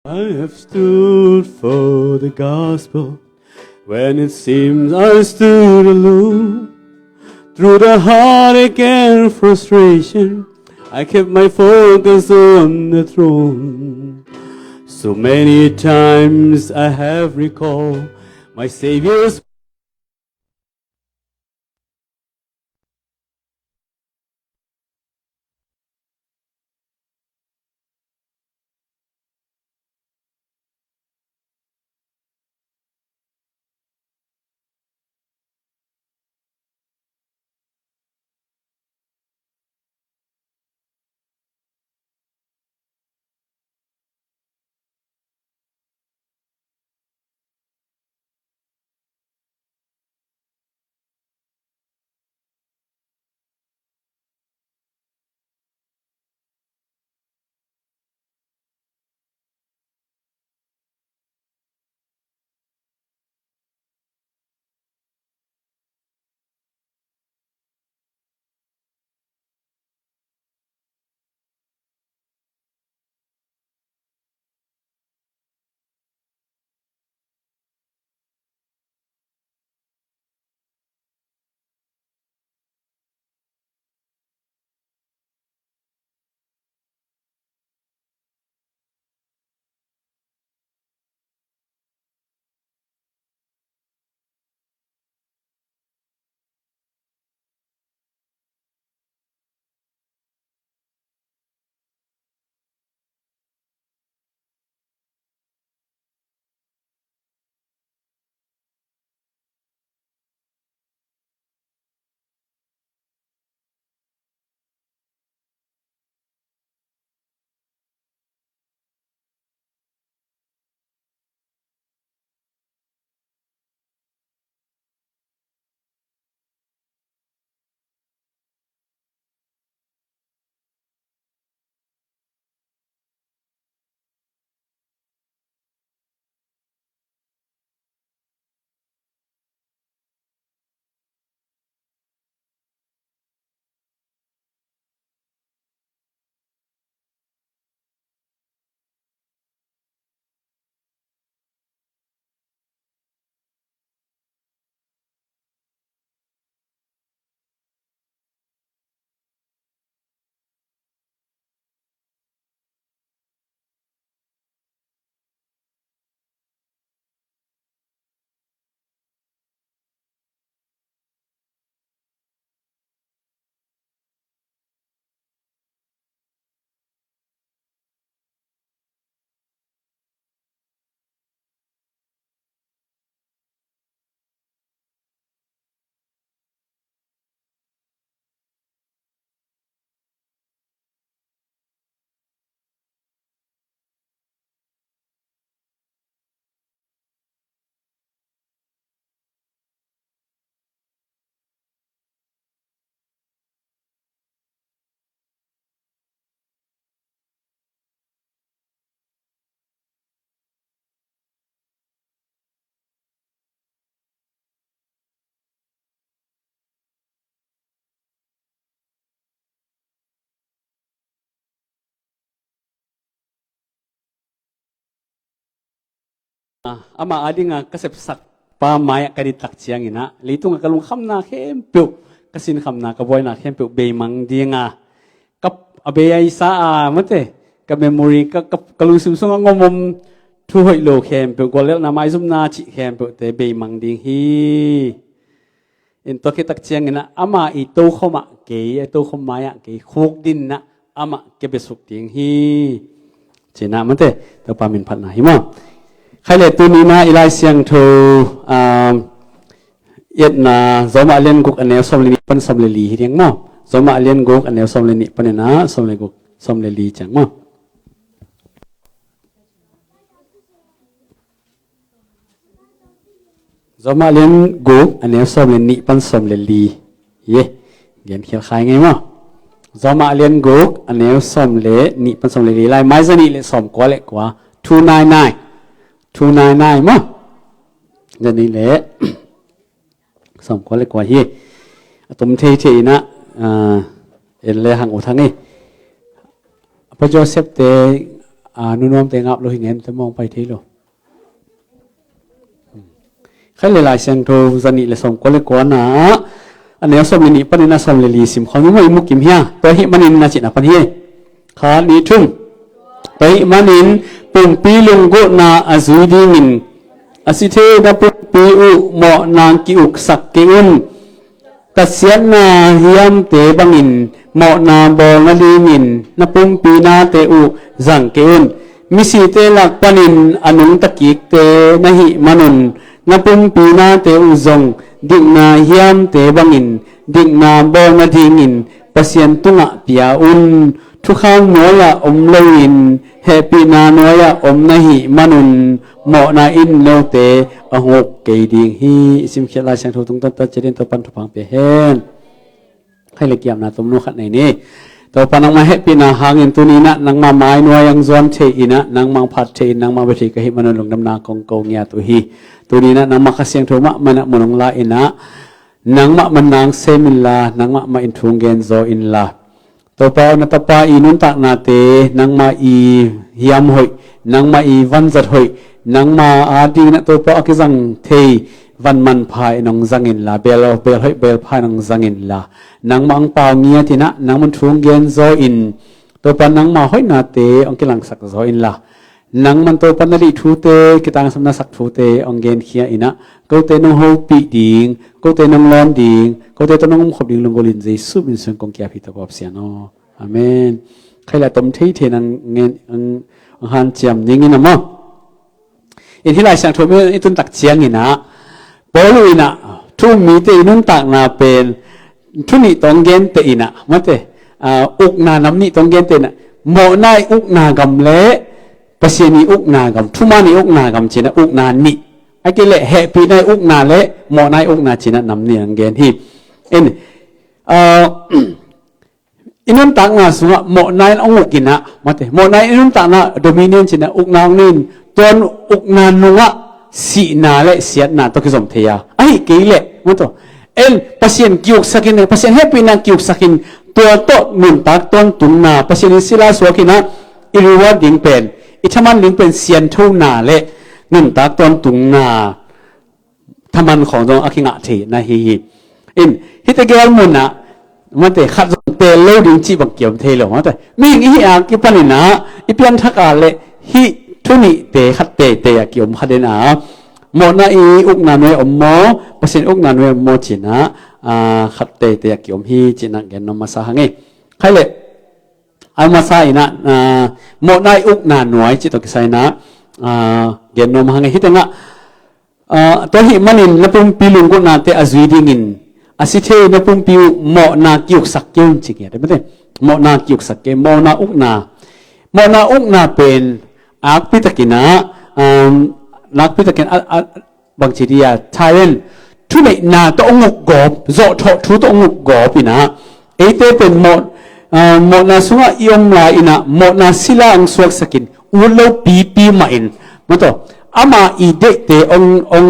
I have stood for the gospel when it seems I stood alone. Through the heartache and frustration, I kept my focus on the throne. So many times I have recalled my Savior's ama adi nga kasepsak pa maya kaditak siyang ina lito nga kalung kham na khempu kasin kham na kaboy na khempu beimang di nga kap abeyay sa mate ka memory ka kalung sumsung ang ngomom thuhoi lo khempu golel na mai zum na chi khempu te beimang ding hi in to kitak siyang ina ama ito khoma ke ito khomaya ke khok din na ama ke besuk ding hi china mate to pamin phat na hi mo khai le tu ni na ilai siang tho yet na zoma len guk anew som le ni pan som le li riang mo zoma len guk anew som le ni pan na som le guk som le li chang mo zoma len guk anew som le ni pan som le li ye gen khial khai ngai mo zoma len guk anew som le ni pan som le li lai mai zani le som kwa le kwa 299 299 mo jadi le som ko le kwa hi atum the the ina el le hang uthang ni pa joseph te นุ่นวมเตงับโลหิเงินจะมองไปที่โลใครหลายๆเสียงโทสนิเลยส่งก็เลยกวนนะอันนี้สมนิปนินาสมเลลีสิมเขาไม่มุกิมเฮียตัวหิมันินนาจิตนะพันเฮขาลีทุ่งตัวหิมันินปุ่มปีลุงกุนาอาซุยดิงินอาสิเทดปุ่มปีอุหมอนางกิอุกสักเกอุนตัดเสียนาเฮียมเตบังินหมอนาบอลลีงินนปุ่มปีนาเตอุจังเกอุนมิสิเตลักปนินอนุตะกิกเตนะหิมันุนนปุ่มปีนาเตอุจงดิกนาเฮียมเตบังินดิกนาบอลดีงินปัสยันตุงะปียาอุนทุกข้างน้อยอมเลวินเฮปีนาน้อยอมนะหิมันุนหมอนาอินเลวเตอหกเกดิงฮีสิมเขียลายเสียงทูตุงต้นต้นเจริญตัวปันทุพังเปเฮนให้เล็กยามนาตุมนุขัดในนี้ตัวปันนังมาเฮปีนาหาเงินตัวนี้นะนังมาไม้น้อยยังจวนเทอินะนังมังพัดเทอินังมาเวทีกะหิมันุนลงดำนากงโกเงียตัวฮีตัวนี้นะนังมาขเสียงทูมะมันมุนงลาอินะนังมะมันนางเซมินลานังมะมาอินทุงเกนโซอินลาตัวปานัตปาอีนุนตักนาเตนังมาอีเฮียมหอยนังมาอีวันจัดหอยนังมาอาดีนะตัวปากิจังเทวันมันพายนองจังอินลาเบลหอยเบลพายนองจังอินลานังมาอังปาเงียตินะนังมันทุงเกนโซอินตัวปานังมาหอยนาเตองกิลังสักโซอินลานังมันตัวปนนาลีทูเตกิตังสมนาสักทูเตองเกนเขียอินะก็เตนองโฮปีดิงก็เตนองลอนดิงก็เตนองขบดิงลงกลินเจสุบินส่วนกงเกียพิตกอบเสียนออาเมนใครละตมที่เทนังเงินหันเจียมยิงอินะมั้งอินที่หลายสังทวมอิตุนตักเจียงอินะปอลุอินะทุมีเตอินุนตักนาเป็นทุนิตองเกนเตอินะมาเตอุกนาน้ำนี่ตองเกนเตนะโมนายอุกนากำเละปัสยานีอุกนากำทุมานีอุกนากำจีนะอุกนานี่ไอ้กิเลเหปีนายอุกนาเละโมนายอุกนาจีนะน้ำนี่นังเกนที่อินอินุนตักนาสุงะโมนายองอุกินะมาเตโมนายอินุนตักนาโดมิเนียนจีนะอุกนางนินตอนอุกนานุงะสีนาเละเสียนาตัวกิสมเทียไอ้กิเลมาตัวปัสยานกิวสักินปัสยานเหปีนากิวสักินตัวโตนุนตักตอนตุงนาปัสยานิศิลาสวกินะอิริวะดิงเป็นอิทมันดิงเป็นเสียนทูนาเละนุนตักตอนตุงนาทมันของตรงอคิงะเทนะฮีฮิตเกลมุนนะมันแต่ขัดเตลโลดิงจีบังเกียมเทลมันแต่มีอย่างนี้กิปันนะอีเปียนทักอาเละฮิทุนิเตขัดเตเกิยมขัดเดนะโมนาอีอุกนานวยอมโมปัสยานอุกนานวยอมโมจีนะขัดเตเกิยมฮีจีนักเกนนมาสาหังใครเละอามาใส่นะโมนายอุกนานวยจิตตกิใส่นะเกนนมหังฮิตงะตัวหิมันินนับปุ่มปีลุงกุนาเตอจุยดิงินอาศิเทนับปุ่มปีโมนากิวสักเกนจิเกได้ไหมเต้โมนากิวสักเกนโมนาอุกนาเป็นอักพิตกินะนักพิตกินบางทีเดียทายนทุเรนาตัวองค์กอบโจทย์ทุตัวองค์กอบนะเอเตเป็นโมนาสุงะยอมลาอินะโมนาศิลาอังสวกสกินอุลโลปีมาอินมาตัวอามาอีเดเตอง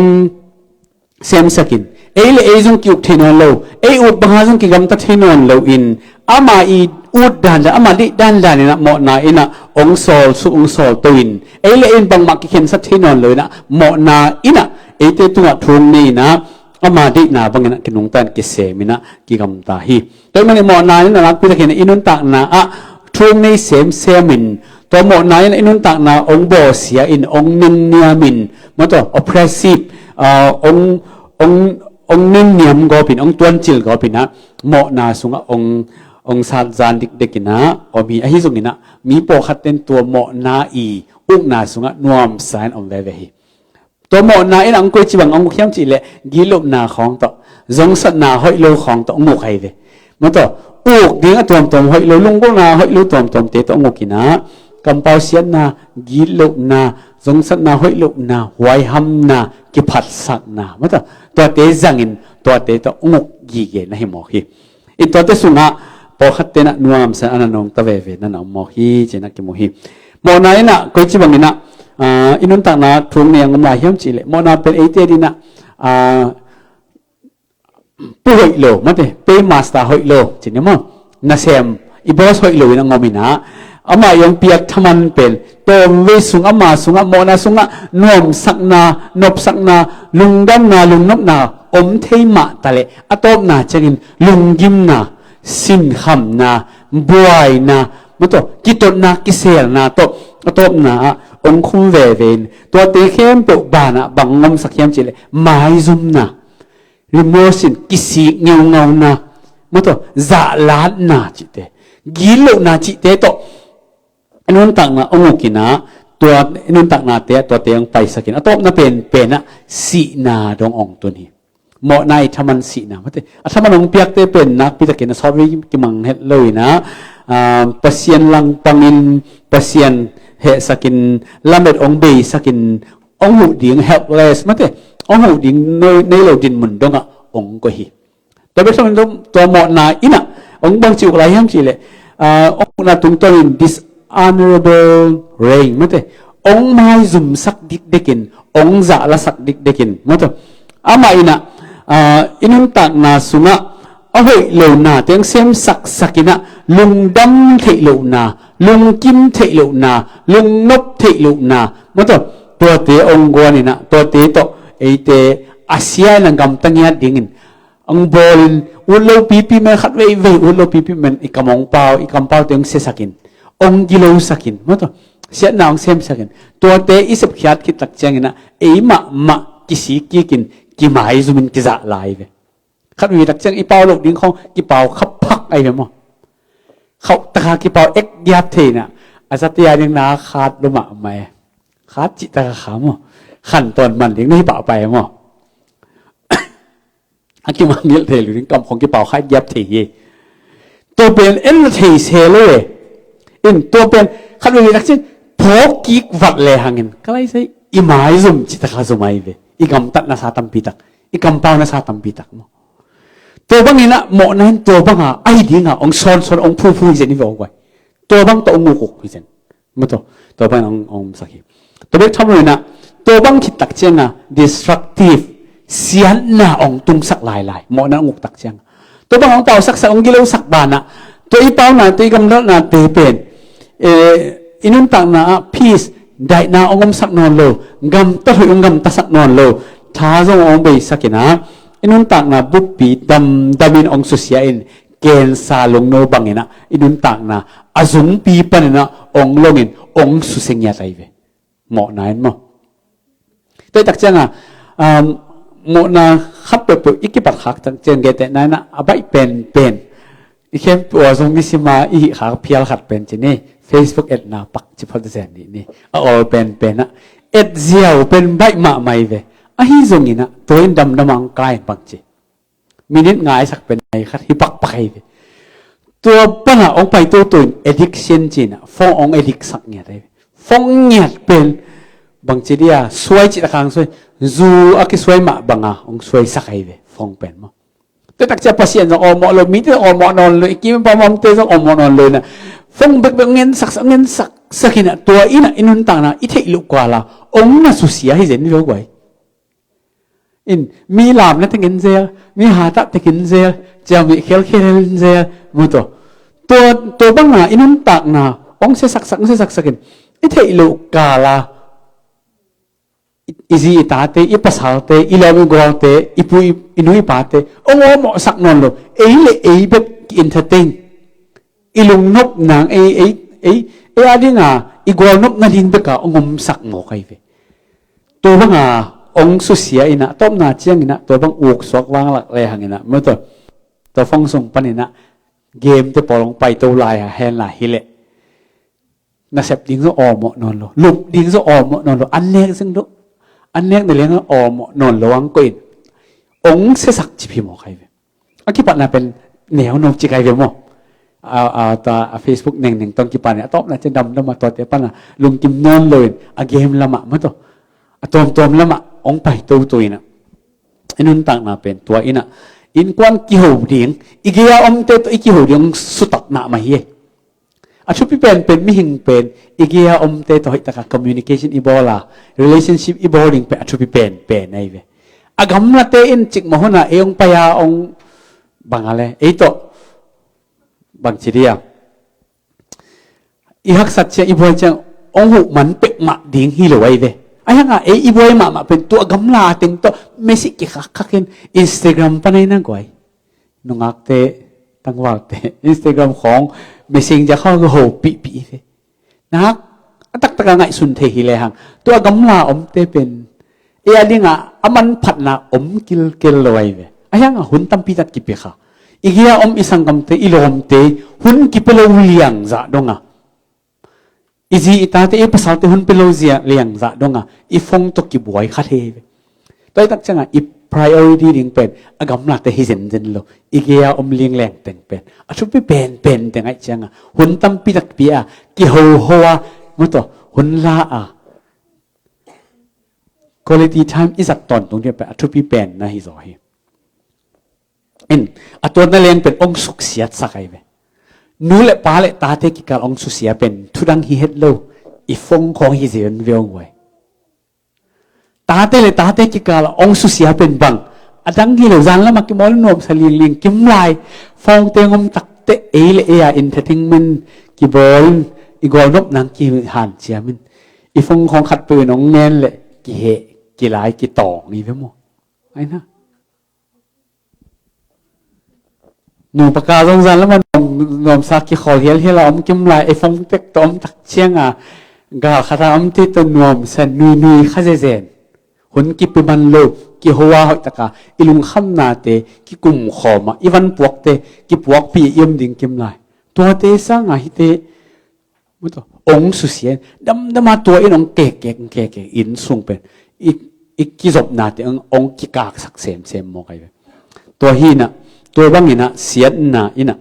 เซมสกินเอเลเอซุงกิอุกเทนอนโลเออุดบางซุงกิกัมตัดเทนอนโลอินอามาอีอุดดันอามาดิดันนี่นะโมนาอินะองโซลสุองโซลตัวอินเอเลอินบางมักกิเข็นสัตเทนอนเลยนะโมนาอินะเอเตตัวทุงนี่นะอามาดินาบางนะกินงตันกิเสมินะกิกัมตาฮีตัวมันโมนาอินะรักพิจารณาอินุนตักนะทุงนี่เซมินตัวโมนาอินุนตักนะองโบเสียอินองนินเนียมินมาตัว oppressive องนินเนียมก็เป็นองตวนจิลก็เป็นนะโมนาสุงะองซาจานเด็กๆนะอมีอหิสุงินะมีโปขัดเต็นตัวโมนาอีอุกนาสุงะนวมสายองเลเวฮีตัวโมนาอินองกุยจิบังองกุเข้มจิเลกิลุนาของต่อจงสัตนาหอยโลของต่อองุกใครเลยมาต่ออุกดิ้งตัวหอยโลลุงก็นาหอยโลตัวเตะต่อองุกินะกำเปาเสียนากิลุนาจงสัตนาหอยโลนาไวหัมนากิพัดสักนามาต่อตัวเตจังอินตัวเตต่อองุกยีเกนะฮิโมฮีอินตัวเตสุงะพอขัดเตนะนัวมสันอนันองตะเวเวนั่นเอาโมฮีเจนักกิโมฮีโมนาอินะกุยจิบังอินะอินุนตักนะทุงเนียงงมลายเฮียมจิเลโมนาเป็นเอเตดินะผู้หอยโลมันเตะเปมาสตาหอยโลจิเนี่ยมั้งนาเซมอีบอสหอยโลอินะงอมินะ ama yang piak thaman pen tom ve sunga ma sunga mona sunga nom sakna nop sakna lungdam na lungnop na om thei ma tale atop na changin lunggim na sin kham na buai na mato kitot na kisel na to atop na ong khum ve ven to te khem pe bana bangom sakhiam chile mai zum na remosin kisi ngau ngau na mato za lat na chite gilo na chite to anun tak na ongukinaตัวนุ่นตักนาเตะตัวเตียงไปสักินatop na pen na si na dong ong tu niเหมาะในทำมันสีนะมั้งแต่ถ้ามันลงเปียกเตเป็นนักพิจารณาสอบวิกิมังเฮ็ดเลยนะเปอร์เซียนลังปังอินเปอร์เซียนเฮสกินลำเบ็ดองเบยสกินองหูดิ่ง helpless มั้งแต่องหูดิ่งในเราดินมุนดงอ่ะองก็ฮีแต่เป็นส่วนตัวเหมาะนาอินะองบางจิวอะไรยังสิเลยองนาตุงตัวอิน dishonorable reign มั้งแต่องไม่ซุ่มสักดิกเด็กินองจะละสักดิกเด็กินมั้งแต่อามาอินะinun tak na sunga ahoy lo na teng sem sak sakina lung dam thei lo na lung kim thei lo na lung nop thei lo na mato to te ong gwani na to te to eite asia na gam tangya dingin ang bolin ulo pipi men khat wei wei ulo pipi men ikamong pau teng se sakin ong gilo sakin mato sia na ong sem sakin to te isap khiat ki tak changina eima ma kisi kikinกี่หมายสุมินกิจะลายไปขัดวิดักเชียงอีเปาลูกดิ้งของกี่เปาขับพักไอ้แบบมั้งเขาตะขากี่เปาเอ็กยับเทน่ะอาจจะยังนาขาดลุมะไม่ขาดจิตตะขามั้งขันตอนมันดิ้งไม่เปล่าไปมั้งอันกี่มันเยอะเทหรือดิ้งกำของกี่เปาขาดยับเทยตัวเป็นเอ็นเทเซเลยอินตัวเป็นขัดวิดักเชียงพกกิกวัดเลยหางเงินก็เลยใช่อีหมายสุมจิตตะขาสุไม่ไปikam tat na sa tampitak ikam pau na sa tampitak mo to bang ina mo na to bang ha ai di nga ong son ong phu isen ni vo kwai to bang to ong ko isen mo to bang ong sakhi to bek tham na to bang khit tak chenga destructive sian na ong tung sak lai mo na nguk tak cheng to bang ong pau sak ong gilo sak bana to i pau na to ikam na te pen inun tak na peace đại na ông sắc non lo gam ta hui ông gam ta sắc non lo thà dong ông bay sakina inun tak na bupi damin ông susia in ken sa long no bangina inun tak na azung pi panina ông longin ông susengya tai ve mo nain mo toi tak changa mo na khap pe pe ikipat khak tak chen ge te na na abai pen ikem po zong ni sima i khak phial khat pen chini Facebook et na pak chi phot zen ni all pen na et ziao pen bai ma mai ve a hi zong ina toin dam damang klai pak chi minute ngai sak pen ai khat hi pak pai ve to pana ong pai to tuin addiction chi na phong ong addict sak nya dai phong nyat pen bang chi dia suai chi takang suai zu aki suai ma banga ong suai sakai ve phong pen mo to tak cha pasien jong omo lo mi te omo non lo ki pa mom te jong omo non lo na phong bek ngen sak sakina tua ina inun tang na i thei lu kwa la ong na su sia hi zen lo kwai in mi lam na tengin zel mi ha ta tekin zel ja mi khel zel mu to bang na inun tak na ong se sak sakin i thei lu ka la izi itate i pasalte i lamu gote i pu inui pate ong mo sak non lo le bek entertain ilung nop nang adi nga igwal nop na din beka ongom sak mo kay ve to bang ong susia ina tom na chiang ina to bang uk sok wang lak le hang ina mo to phong sung panina game te polong pai to lai ha hen la hile na sep ding so omo non lo lup ding so omo non lo an nek sing do an nek ne leng omo non lo ang ko in ong se sak chi phi mo kay ve aki pat na pen neo no chi kay ve mo ta Facebook neng tong ki pan atop na chen dam ma to te pan lung kim non loin a game lama ma to atom lama ong pai to ina inun tak na pen tua ina in kwan ki ho ding igia om te to iki ho ding sutak na ma hi a chu pi pen mi hing pen igia om te to hi ta communication ibola relationship iboling pe a chu pi pen ai ve agam la te in chik mo na eong pa ya ong bangale ei to bang chiria อีฮักสัตเชียอีบอยจังองหุมันเป็กมาดิ่งฮิโลไว้เวไอ้ยังไงอีบอยมาเป็นตัวกำลาเต็งตัวไม่สิกิคักเห็นอินสตาแกรมปนนั้นก่อยนงักเตตั้งว่าเตอินสตาแกรมของไม่สิงจะเข้าก็โหปีเวนักตักตะไงสุนเทฮิเลยฮังตัวกำลาเตเป็นเอียดิ้งมันผัดนากิลเลยเวไอ้ยังหุ่นตั้มพิจัดกิเปค่ะอีกอย่างอีสังกัมเตอีโลมเตหุ่นกิเปโลเลียงจะดงอีจีตาเตภาษาเตหุ่นเปโลเซียเลียงจะดงอีฟงตกิบวยคาเทตัวตักจังอี priority ดิ่งเป็นกำลังเตหิเซนเจนโลอีกอย่างเลียงแรงเต็งเป็นชุบไปเป็นแต่ไงจังหุ่นตั้มพิจัดเปียกิหัวมันตัวหุ่นลาquality time อีสักตอนตรงนี้เป็นชุบไปเป็นนะฮิโซฮีตัวนั่นเองเป็นองค์สุขเสียสักไงเว้นู้เละป้าเละตาเทกิการองค์สุขเสียเป็นทุดังฮิเฮตโลอีฟงของฮิเซียนเวียงไว้ตาเทเละตาเทกิการองค์สุขเสียเป็นบังดังฮิโลจันละมักมอลนอมสลิงลิงกิมไลฟองเตงอมตักเตเอเลเออินเทอร์เทนเมนต์กิบอลอีกอลนบนังกิหันเชียมินอีฟงของขัดปืนน้องเนนเละกิเฮกิไลกิตองนี่เว้ยมั้งไอ้นะหนูประกาศสงสารแล้วมันนมสักกี่ขอเฮียที่เราอมกิมลายไอ้ฟงเต็กต้มตักเชียงกาคาราอมที่ตัวนมเส้นนุยข้าเจนหุ่นกิปมันโลกิหัวหอยตะกาอิลุงคำนาเตกิกุมขอมาอีวันปวกเตกิปวกปียมดิ่งกิมลายตัวเตสังฮิเตมันตัวองสุเสียดำมาตัวอีน้องเกอินส่งเป็นอีกิจบนาเตองกิกากสักเซมโมกไปตัวฮีน่ะตัวบางอินะเสียน่ะอินะ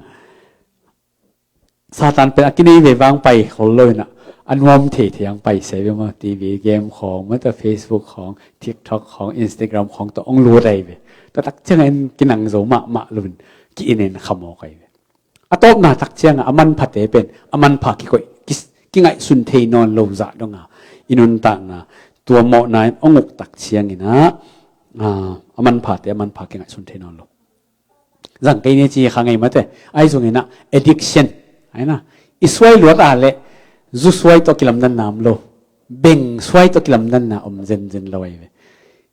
ซาตานเป็นอักนี้เววางไปเขาเลยน่ะอันวอมเถียงไปเสพมาทีวีเกมของมันแต่ Facebook ของ TikTok ของ Instagram ของตัวองรู้อะไรเว้ยแต่ตักเจ้าเงินกินหนังโซมะลุนกินเองขโมยไปเว้ยอะตบน่ะตักเจ้ามันผัดเตเป็นมันผักกิไงสุนเทนอนโลซะดงอินุนตังตัวหมอนายองกตักเชียงนี่นะมันผัดเตมันผักกิไงสุนเทนอนโลจังไงเนี่ยจีข้างไงมาเตไอ้ตรงนี้นะ addiction ไอ้นะอิสวยหลวดอะไรจูสวยตัวกิลมดันน้ำโลเบ่งสวยตัวกิลมดันน้ำเจนลอยไป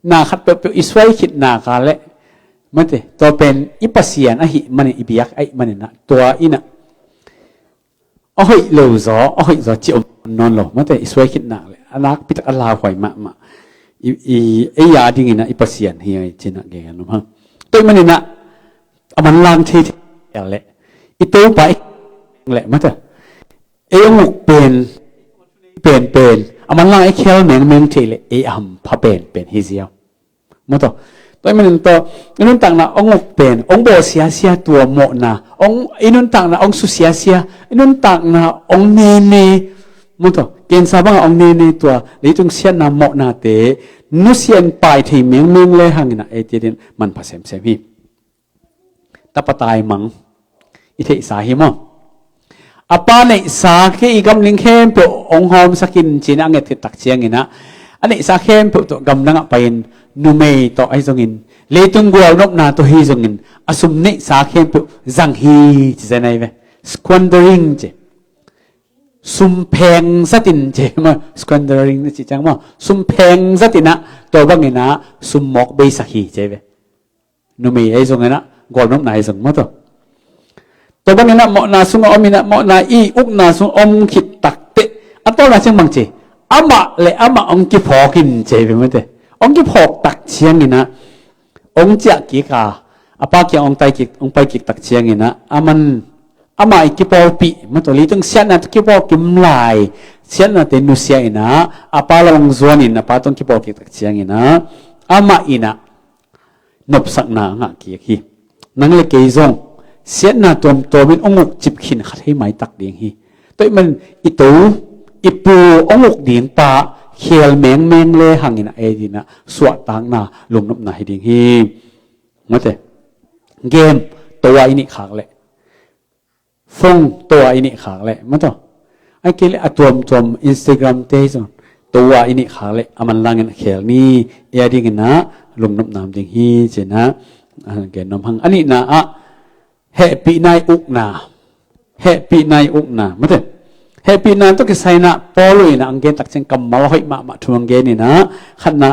นาขัดเปรี้ยวอิสวยคิดนาคาเละมาเตตัวเป็นอิปัสยานหิมันอิบิยักไอ้มันนะตัวอินะโอ้ยโลซอโอ้ยซอจิอมนอนโลมาเตอิสวยคิดนาเลยอนักพิจารณาหอยมาไอ้ยาดิ่งนะอิปัสยานเฮียจีนักเกกันมั้งตัวมันนี่นะมันลางที่อะไรอีตัวไปแหละมั้งเถอะไอ้องค์เป็นมันลางไอ้เขียวเหมือนที่เลยไอ้พะเป็นฮิเซียวมั้งเถอะตัวมันตัวนั่นต่างนะองค์เป็นองค์โบเสียตัวโมนะองค์ไอ้นั่นต่างนะองค์สุเสียไอ้นั่นต่างนะองค์เนมั้งเถอะเกณฑ์สาบังองค์เนตัวเลยต้องเสียนะโมนะเตนุเสียนไปที่เมืองเลยหังนะไอ้ที่เด่นมันผสมฮีตปตายมังอิเทสาหิมอปาเนสาเคอีกำลิงเข้มเปองหอมสกินจีนังเงติตักเชียงอินะอันนี้สาเข้มเปตัวกำลังไปนูเมย์ตัวไอซงอินเลตุงกัวนกนาตัวฮีซงอินอสุมเนสาเข้มเปจังฮีจีเจนัยเว squandering เจซุมเพงสตินเจมา squandering นี่จีจังมาซุมเพงสตินะตัวบังอินะซุมหมอกเบสักฮีเจเวนูเมย์ไอซงอินะกวนน้ำนายสังมาตัวบางนะหมอนาสุงอมินะหมอนาอีอุกนาสุงอมขิดตักเตะอัตโตนาเชียงบางเจอามาเลยอามาองกิพอกินเจเป็นมั้ยเตองกิพอตักเชียงนี่นะองเจ้ากิกาอาปากิองไตกิองไปกิตักเชียงนี่นะอามาอีกิพอปีมันตัวนี้ต้องเสียนะกิพอกิมลายเสียนะเตนุเสียนะอาปาลองจวนนี่นะปาต้องกิพอกิตักเชียงนี่นะอามาอีนะนบสักนางะกิกีนั่งเลยเกยซงเสียนาตัวเป็นองค์จิบขินขัดให้ไหมตักเดียงฮีตัวมันอิตูอิปูองค์เดียงปะเขียลแมงเลยหังอินะเอดีนะสวดต่างนาลงน้ำหนาให้เดียงฮีมาเถอะเกมตัวอินิขากเลยฟงตัวอินิขากเลยมาเถอะไอ้เกลี่ยตัวอินสตาแกรมเตจตัวอินิขากเลยมันลังอินะเขียลนี่เอดีงนะลงน้ำน้ำเดียงฮีเจนะเกณฑ์น้ำหังอันนี้นะเฮปีนายอุกนามาเถอะ happy na to ke sai na polo ina ang gen tak chen kam mal hoi ma thung gen ni na khat na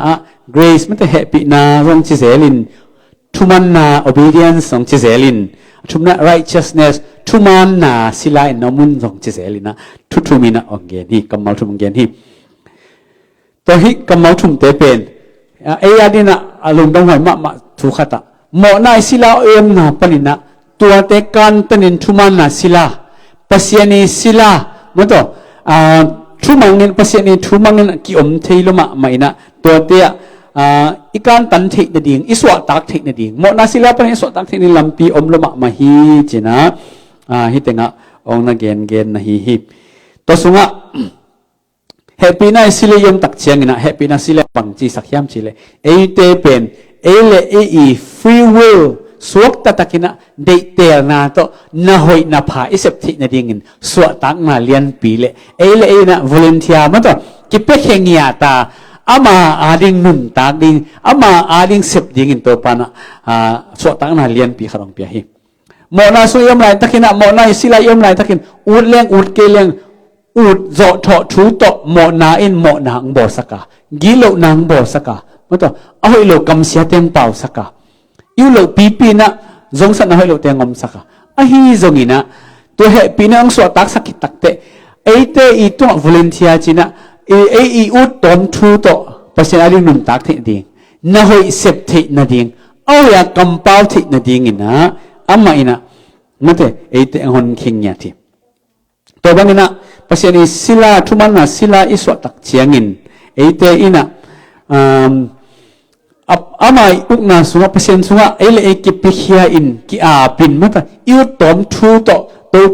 grace mate happy na rong chi zelin thuman na obedience song chi zelin thumna righteousness thuman na sila in namun song chi zelin na thumina ong gen hi kam mal thum gen hi to hi kam mal thum te pen ai adina alung dong hoi ma thu khata mo na sila em na panina tua te kan tanin thuman na sila pasiani sila moto thumangin pasiani thumangin ki thei loma maina to te ikan tan thei na ding iswa tak thei na ding mo na sila pan iswa tak thei ni lampi loma ma hi china hi tenga ong na gen na hi to sunga happy na sila yom tak chiang ina happy na sila pang chi sakhyam chile ei te pen ele free will suak tatakina dei ter na to na hoi na pha isep thi na dingin suwa tak na lian pile ele na volunteer ma to ki pe khengya ta ama ading nun tak ding ama ading sep dingin to pana suwa tak na lian pi kharong pi hi mo na su yom lai takina mo na sila yom lai takin ut leng ut ke leng ut zo tho thu to mo na in mo na ang bo saka gilo nang bo saka ma to ahoi lo kam sia tem pau saka yêu lo pipi na zong sa na hoi lo te ngom saka ahi zongina to he pinang so tak sakit takte eite I to volunteer china e ut tom thu to pasien ali nun tak the ding na hoi sep the na ding au ya kampau the na ding ina amma ina mate eite hon khingya thi to bangina pasien sila thuman na sila iswa tak chiangin eite ina amai ukna sunga pasien sunga ele ki pikhia in ki a pin mata yu tom thu to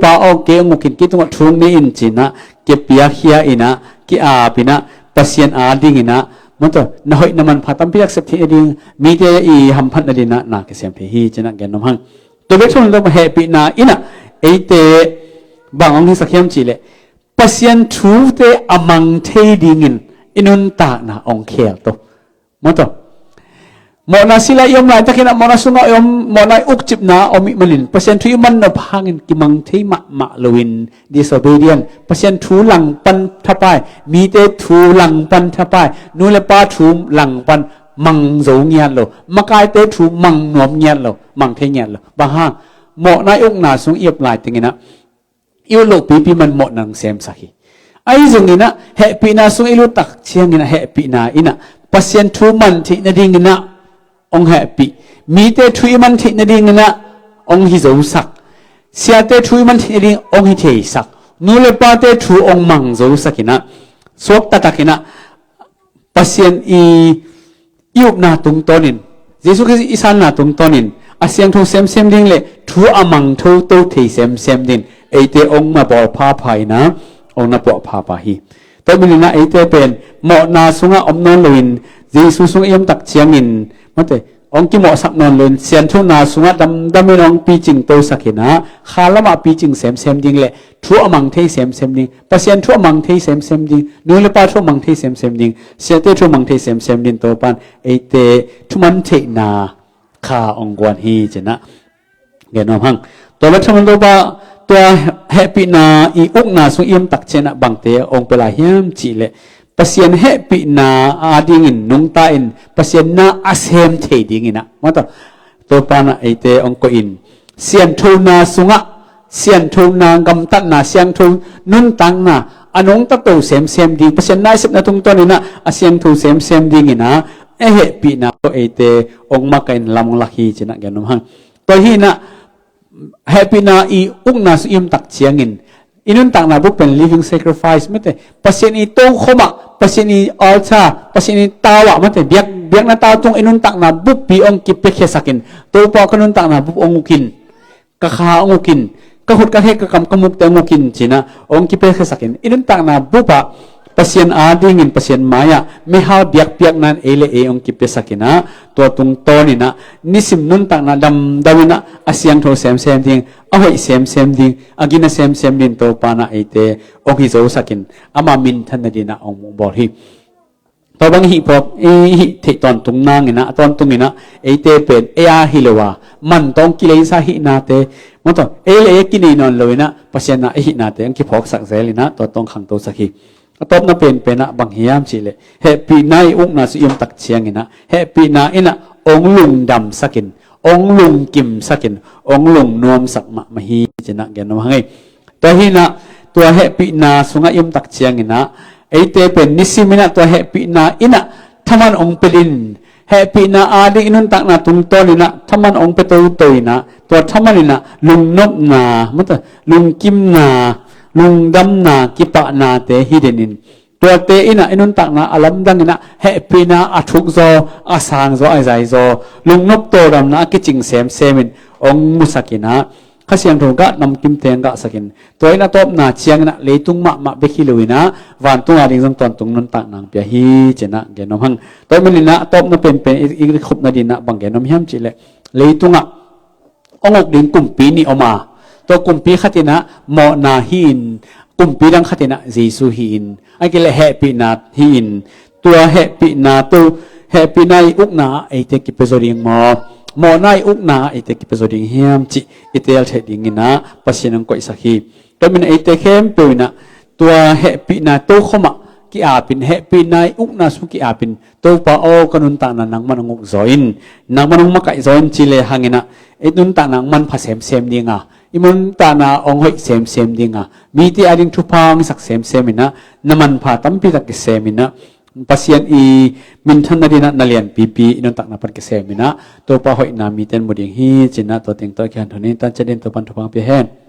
pa o ke ngukin ki tunga thung ni in china ke pia khia ina ki a pina pasien a ding ina mata na hoi naman phatam piak sep thi ding mi te I ham phan na dina na ke sem phe hi china gen nom hang to be thon do happy na ina eite bangong hi sakhyam chile pasien thu te amang thei dingin inun ta na ong khel to mata mo na sila yom lai takina mo na sunga yom mo na ukchip na omi malin pasien thu man na phangin kimang thei ma lowin disobedient pasien thu lang pan thapai mi te thu lang pan thapai nu le pa thu lang pan mang zo ngian lo makai te thu mang nom ngian lo mang thei ngian lo ba ha mo na uk na sung iep lai tingina yêu lo pi man mo nang sem sahi ai zungina happy na sung ilu tak chiangina happy na ina pasien thu man thi na dingina ong happy mi te thui man thi na ding na ong hi zo sak sia te thui man thi ding ong hi thei sak nu le pa te thu ong mang zo sakina sok ta takina pasien yup na tung tonin jesu ki isan na tung tonin asyang thu sem ding le thu amang thu to thei sem din eite ong ma bol pha phai na ong na po pha pa hi to min na eite pen mo na sunga om non loin jesu sung yam tak chiangin mate ong ki mo sak non lun sian thu na sunga dam ong pi ching to sakina khalama pi ching sem ding le thu amang thei sem ding pasien thu amang thei sem ding nu le pa thu amang thei sem ding sia te thu amang thei sem din to pan eite thu man thei na kha ong gwan hi chena genom hang to la thon do ba to happy na I uk na sung im tak chena bangte ong pela hiam chi le pasien happy na ading in nung ta in pasien na asem thei ding ina mato to pana eite ong ko in sian thu na sunga sian thu na gam tat na siang thu nun tang na anong ta to sem ding pasien na sep na tung ton ina asyang thu sem ding ina happy na to eite ong makain lamong lakhi china genom hang to hi na happy na I uk na su im tak chiangin inun tak na bu pen living sacrifice mate pasien I to khoma pasien I altar pasien I tawa mate biak na taw tung inun tak na bu pi ong ki pe sakin to pa kanun tak na bu ong ukin ka kha ong ukin ka hut ka he ka kam kamuk te ong ukin china ong ki pe sakin inun tak na bu pa pasien ading in pasien maya me ha biak nan ele e ong ki pe sakina to tung tonina nisim nun tak na damina asyang tho sem ding ahoi sem ding agina sem din to pana ite ong hi zo sakin ama min than na dina ong bol hi ตัวบางหิพบหิเทตอนตรงนางนะตอนตรงนี้นะเตเป็นหิเลวามันต้องกิเลสหินาเตมันต้องเลยกินนอนเลยนะเพราะฉะนั้นหินาเตอังคิพอกสักเซลินะตัวต้องขังตัวสักหิตบนั่นเป็นนะบางเฮียมสิเลยเฮปีนายอุ้งน่ะสุยมตักเชียงนะเฮปีนาอินะองลุงดำสักินองลุงกิมสักินองลุงนวมสักมะฮีจะนะแกนว่าไงตัวหินะตัวเฮปีนาสุงยมตักเชียงนะเตเป็นนิสิมินะตัวเฮปีนาอินะทำมันองเปลินเฮปีนาอาดินุนตักนาตุงโตนี่นะทำมันองเปโตโตนะตัวทำมันนี่นะลุงนบนามันตัวลุงกิมนาลุงดำนากิปะนาเตฮิเดนินตัวเตอินะอินุนตักนาอลัมดังนะเฮปีนาอัทุกโซอาสางโซไอใจโซลุงนบโตดำนากิจิงเซมมินองมุสกินะข้าเสียงถูกกะนำกิมเตียงกะสักินตัวนี้นะตบนาเชียงนะเลยตุงมะเบคิลุยนะวันตุงอาดิงจงตอนตุงนันตักนางเปียฮีเจนะแกนอมหังตัวมันนี่นะตบนั่นเป็นอีกขุบนาดินะบางแกนอมหิมจิเลยเลยตุงอ่ะองค์ดิงกุมปีนี่ออกมาตัวกุมปีขัดนะมอนาหินกุมปีดังขัดนะเจสุหินไอ้กิเลแฮปีนาหินตัวแฮปีนาตัวแฮปีนาอุกนาไอเตกิเปโซริงมอนายอุกนาเอเตกิเปโซดิงเฮียมจิเอเตลเทดิงนะปัสยนังก็อิสักฮีแต่มันเอเตเข้มเปนะตัวเฮปีนาโตขมะกิอาปินเฮปีนายอุกนาสุกิอาปินโตปะโอกันุนตานังมันงกจอยนนังมันงมกะจอยนจิเลหังนะเอนุนตานังมันผสมเซมดิงะอิมุนตานาองหอยเซมดิงะมีที่อาดิงทุพังสักเซมนะน้ำมันพาตั้มพิตักเซมินะpasien i mintan na dina nalian pipi inon tak na par kesemina to pa hoi na miten moding hi china to ting to khan thonin tan chaden to pan thopang pe hen